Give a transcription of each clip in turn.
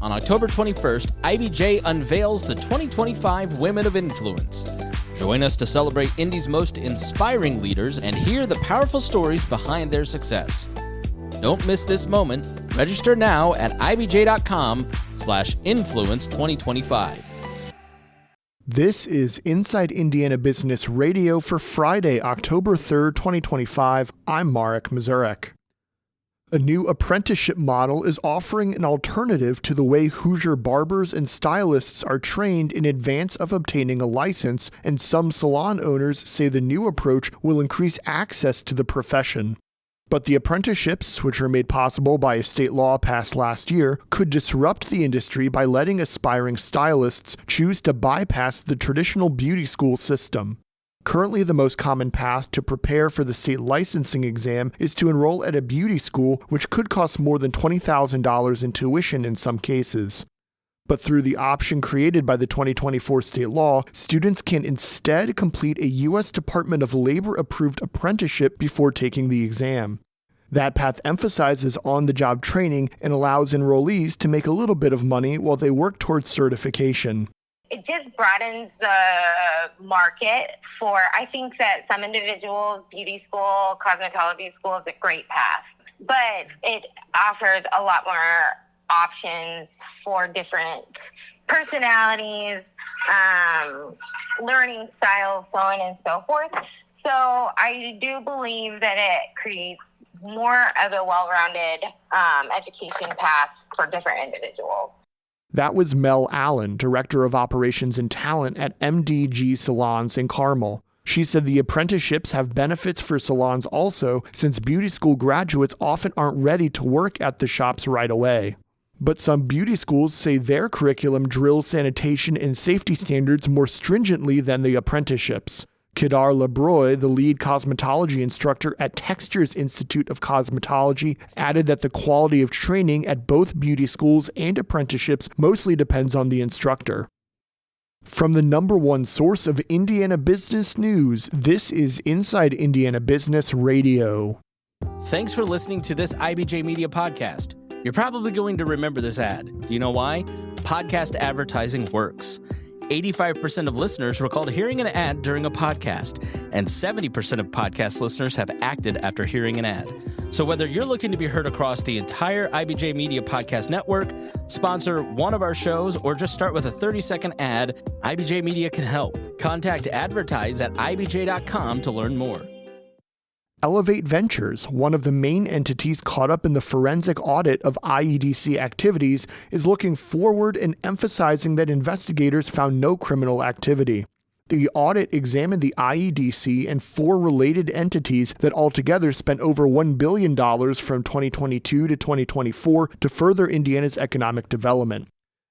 On October 21st, IBJ unveils the 2025 Women of Influence. Join us to celebrate Indy's most inspiring leaders and hear the powerful stories behind their success. Don't miss this moment. Register now at ibj.com/influence 2025. This is Inside Indiana Business Radio for Friday, October 3rd, 2025. I'm Marek Mazurek. A new apprenticeship model is offering an alternative to the way Hoosier barbers and stylists are trained in advance of obtaining a license, and some salon owners say the new approach will increase access to the profession. But the apprenticeships, which are made possible by a state law passed last year, could disrupt the industry by letting aspiring stylists choose to bypass the traditional beauty school system. Currently, the most common path to prepare for the state licensing exam is to enroll at a beauty school, which could cost more than $20,000 in tuition in some cases. But through the option created by the 2024 state law, students can instead complete a U.S. Department of Labor-approved apprenticeship before taking the exam. That path emphasizes on-the-job training and allows enrollees to make a little bit of money while they work towards certification. It just broadens the market for, I think that some individuals, beauty school, cosmetology school is a great path, but it offers a lot more options for different personalities, learning styles, so on and so forth. So I do believe that it creates more of a well-rounded education path for different individuals. That was Mel Allen, Director of Operations and Talent at MDG Salons in Carmel. She said the apprenticeships have benefits for salons also, since beauty school graduates often aren't ready to work at the shops right away. But some beauty schools say their curriculum drills sanitation and safety standards more stringently than the apprenticeships. Kedar Lebroy, the lead cosmetology instructor at Texture's Institute of Cosmetology, added that the quality of training at both beauty schools and apprenticeships mostly depends on the instructor. From the number one source of Indiana business news, this is Inside Indiana Business Radio. Thanks for listening to this IBJ Media podcast. You're probably going to remember this ad. Do you know why? Podcast advertising works. 85% of listeners recalled hearing an ad during a podcast, and 70% of podcast listeners have acted after hearing an ad. So whether you're looking to be heard across the entire IBJ Media Podcast Network, sponsor one of our shows, or just start with a 30-second ad, IBJ Media can help. Contact advertise at ibj.com to learn more. Elevate Ventures, one of the main entities caught up in the forensic audit of IEDC activities, is looking forward and emphasizing that investigators found no criminal activity. The audit examined the IEDC and 4 related entities that altogether spent over $1 billion from 2022 to 2024 to further Indiana's economic development.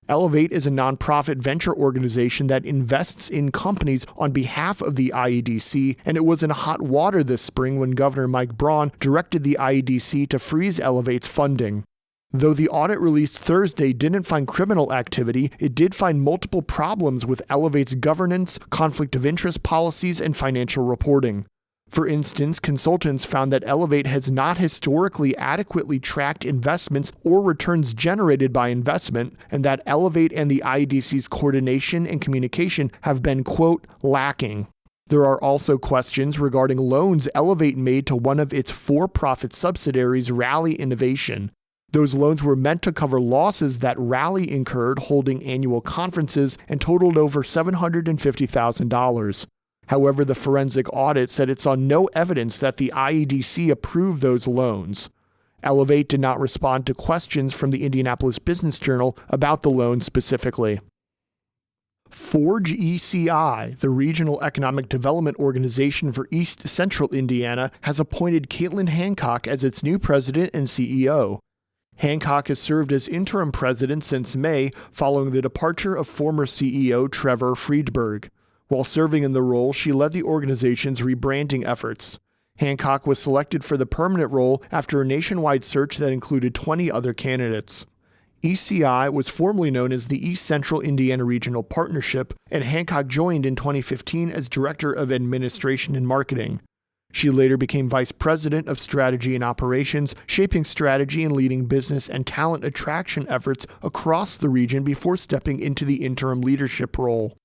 Elevate is a nonprofit venture organization that invests in companies on behalf of the IEDC, and it was in hot water this spring when Governor Mike Braun directed the IEDC to freeze Elevate's funding. Though the audit released Thursday didn't find criminal activity, it did find multiple problems with Elevate's governance, conflict of interest policies, and financial reporting. For instance, consultants found that Elevate has not historically adequately tracked investments or returns generated by investment, and that Elevate and the IEDC's coordination and communication have been, quote, lacking. There are also questions regarding loans Elevate made to one of its for-profit subsidiaries, Rally Innovation. Those loans were meant to cover losses that Rally incurred holding annual conferences and totaled over $750,000. However, the forensic audit said it saw no evidence that the IEDC approved those loans. Elevate did not respond to questions from the Indianapolis Business Journal about the loan specifically. Forge ECI, the Regional Economic Development Organization for East Central Indiana, has appointed Caitlin Hancock as its new president and CEO. Hancock has served as interim president since May, following the departure of former CEO Trevor Friedberg. While serving in the role, she led the organization's rebranding efforts. Hancock was selected for the permanent role after a nationwide search that included 20 other candidates. ECI was formerly known as the East Central Indiana Regional Partnership, and Hancock joined in 2015 as Director of Administration and Marketing. She later became vice president of strategy and operations, shaping strategy and leading business and talent attraction efforts across the region before stepping into the interim leadership role.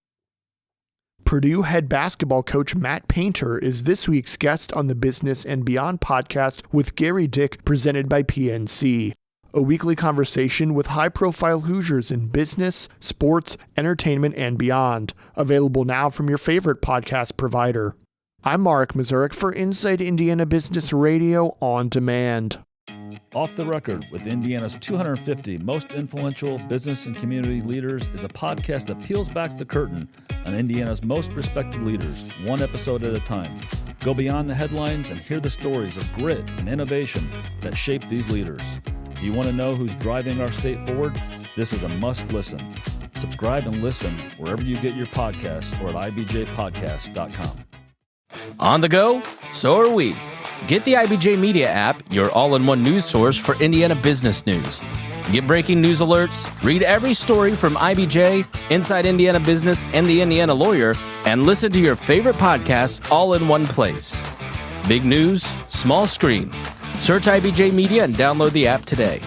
Purdue head basketball coach Matt Painter is this week's guest on the Business and Beyond podcast with Gary Dick, presented by PNC. A weekly conversation with high-profile Hoosiers in business, sports, entertainment, and beyond. Available now from your favorite podcast provider. I'm Mark Mazurek for Inside Indiana Business Radio on Demand. Off the Record with Indiana's 250 most influential business and community leaders is a podcast that peels back the curtain on Indiana's most respected leaders, one episode at a time. Go beyond the headlines and hear the stories of grit and innovation that shape these leaders. Do you want to know who's driving our state forward? This is a must listen. Subscribe and listen wherever you get your podcasts or at ibjpodcast.com. On the go? So are we. Get the IBJ Media app, your all-in-one news source for Indiana business news. Get breaking news alerts, read every story from IBJ, Inside Indiana Business, and the Indiana Lawyer, and listen to your favorite podcasts all in one place. Big news, small screen. Search IBJ Media and download the app today.